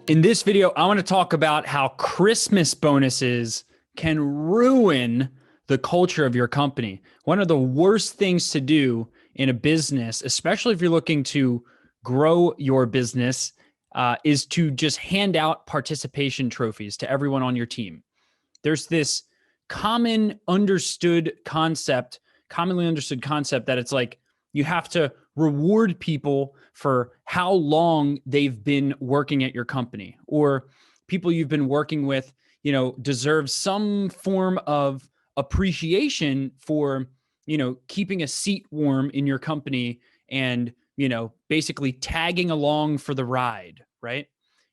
In this video, I want to talk about how Christmas bonuses can ruin the culture of your company. One of the worst things to do in a business, especially if you're looking to grow your business, is to just hand out participation trophies to everyone on your team. There's this commonly understood concept that it's like you have to reward people for how long they've been working at your company, or people you've been working with, deserve some form of appreciation for, keeping a seat warm in your company and, basically tagging along for the ride. Right.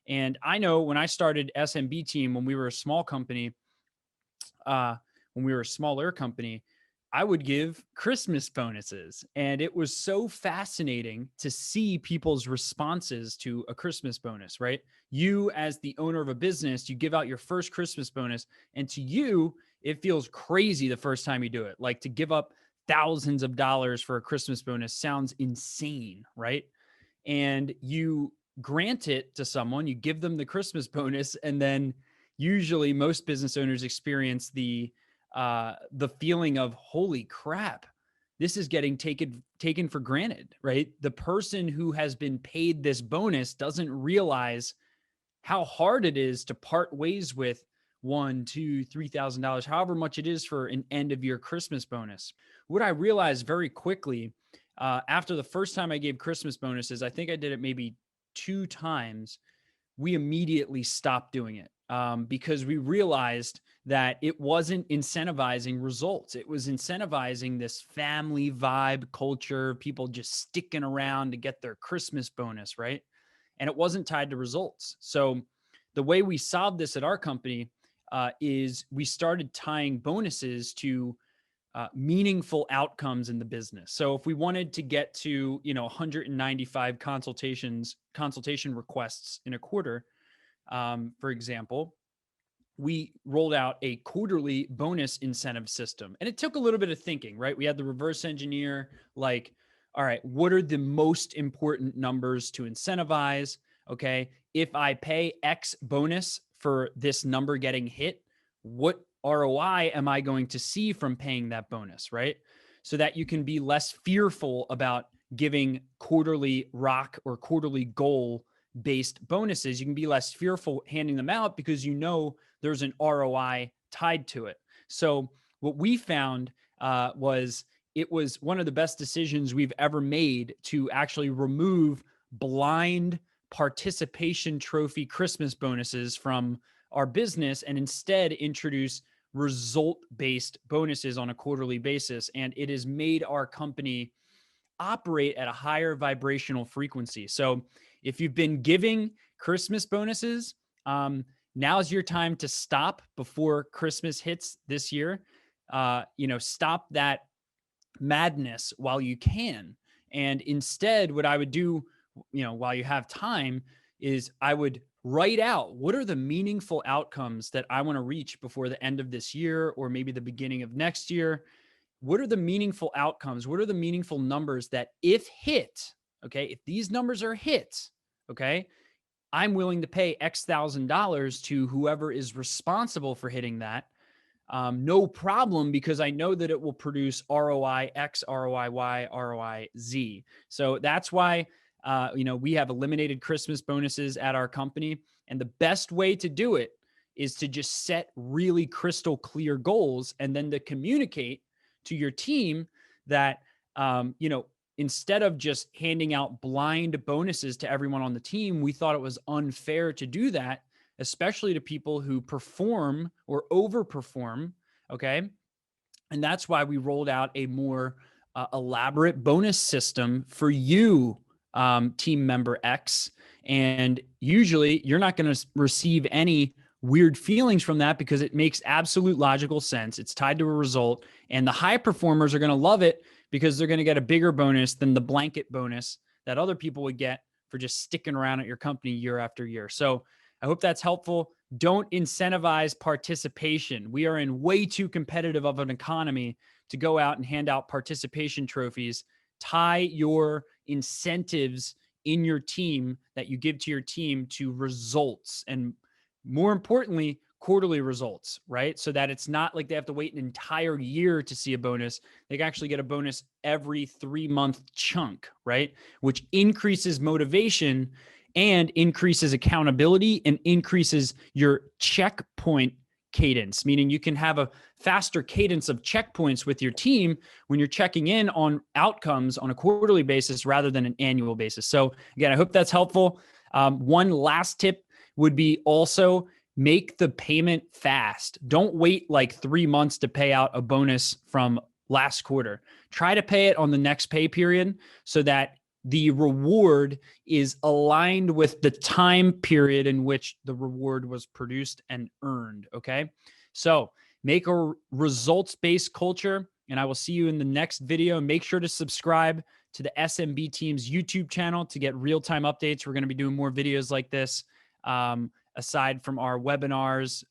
And I know when I started SMB Team, when we were a small company, when we were a smaller company, I would give Christmas bonuses. And it was so fascinating to see people's responses to a Christmas bonus, right? You, as the owner of a business, you give out your first Christmas bonus. And to you, it feels crazy the first time you do it. Like, to give up thousands of dollars for a Christmas bonus sounds insane, right? And you grant it to someone, you give them the Christmas bonus, and then usually most business owners experience the feeling of, holy crap, this is getting taken for granted, right? The person who has been paid this bonus doesn't realize how hard it is to part ways with $1,000, $2,000, $3,000, however much it is for an end of year Christmas bonus. What I realized very quickly after the first time I gave Christmas bonuses, I think I did it maybe 2 times, we immediately stopped doing it because we realized that it wasn't incentivizing results. It was incentivizing this family vibe culture, people just sticking around to get their Christmas bonus, right? And it wasn't tied to results. So the way we solved this at our company is we started tying bonuses to meaningful outcomes in the business. So if we wanted to get to, 195 consultation requests in a quarter, for example, we rolled out a quarterly bonus incentive system. And it took a little bit of thinking, right? We had the reverse engineer, like, all right, what are the most important numbers to incentivize? Okay, if I pay X bonus for this number getting hit, what ROI am I going to see from paying that bonus, right? So that you can be less fearful about giving quarterly rock or quarterly goal based bonuses. You can be less fearful handing them out because there's an ROI tied to it. So what we found was it was one of the best decisions we've ever made to actually remove blind participation trophy Christmas bonuses from our business and instead introduce result-based bonuses on a quarterly basis. And it has made our company operate at a higher vibrational frequency. So if you've been giving Christmas bonuses, now's your time to stop before Christmas hits this year. Stop that madness while you can. And instead, what I would do, while you have time, is I would write out what are the meaningful outcomes that I want to reach before the end of this year or maybe the beginning of next year. What are the meaningful outcomes? What are the meaningful numbers that if hit, okay, if these numbers are hit, okay, I'm willing to pay X $1,000 to whoever is responsible for hitting that. No problem, because I know that it will produce ROI X, ROI Y, ROI Z. So that's why, we have eliminated Christmas bonuses at our company. And the best way to do it is to just set really crystal clear goals and then to communicate to your team that, instead of just handing out blind bonuses to everyone on the team, we thought it was unfair to do that, especially to people who perform or overperform. Okay. And that's why we rolled out a more elaborate bonus system for you, team member X. And usually you're not going to receive any weird feelings from that because it makes absolute logical sense. It's tied to a result, and the high performers are going to love it because they're going to get a bigger bonus than the blanket bonus that other people would get for just sticking around at your company year after year. So I hope that's helpful. Don't incentivize participation. We are in way too competitive of an economy to go out and hand out participation trophies. Tie your incentives in your team that you give to your team to results, and more importantly, quarterly results, right? So that it's not like they have to wait an entire year to see a bonus. They can actually get a bonus every 3-month chunk, right? Which increases motivation and increases accountability and increases your checkpoint cadence, meaning you can have a faster cadence of checkpoints with your team when you're checking in on outcomes on a quarterly basis rather than an annual basis. So again, I hope that's helpful. One last tip would be also make the payment fast. Don't wait like 3 months to pay out a bonus from last quarter. Try to pay it on the next pay period so that the reward is aligned with the time period in which the reward was produced and earned. Okay. So make a results-based culture, and I will see you in the next video. Make sure to subscribe to the SMB Team's YouTube channel to get real-time updates. We're going to be doing more videos like this. Aside from our webinars,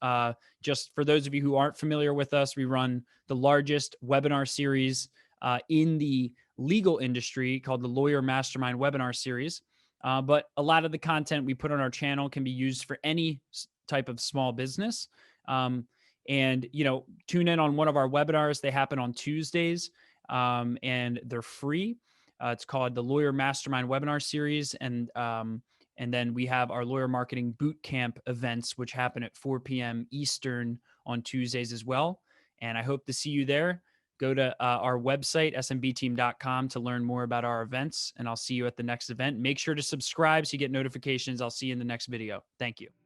just for those of you who aren't familiar with us, we run the largest webinar series in the legal industry called the Lawyer Mastermind Webinar Series. But a lot of the content we put on our channel can be used for any type of small business. And, tune in on one of our webinars. They happen on Tuesdays, and they're free. It's called the Lawyer Mastermind Webinar Series. And then we have our Lawyer Marketing Bootcamp events, which happen at 4 p.m. Eastern on Tuesdays as well. And I hope to see you there. Go to our website, smbteam.com, to learn more about our events. And I'll see you at the next event. Make sure to subscribe so you get notifications. I'll see you in the next video. Thank you.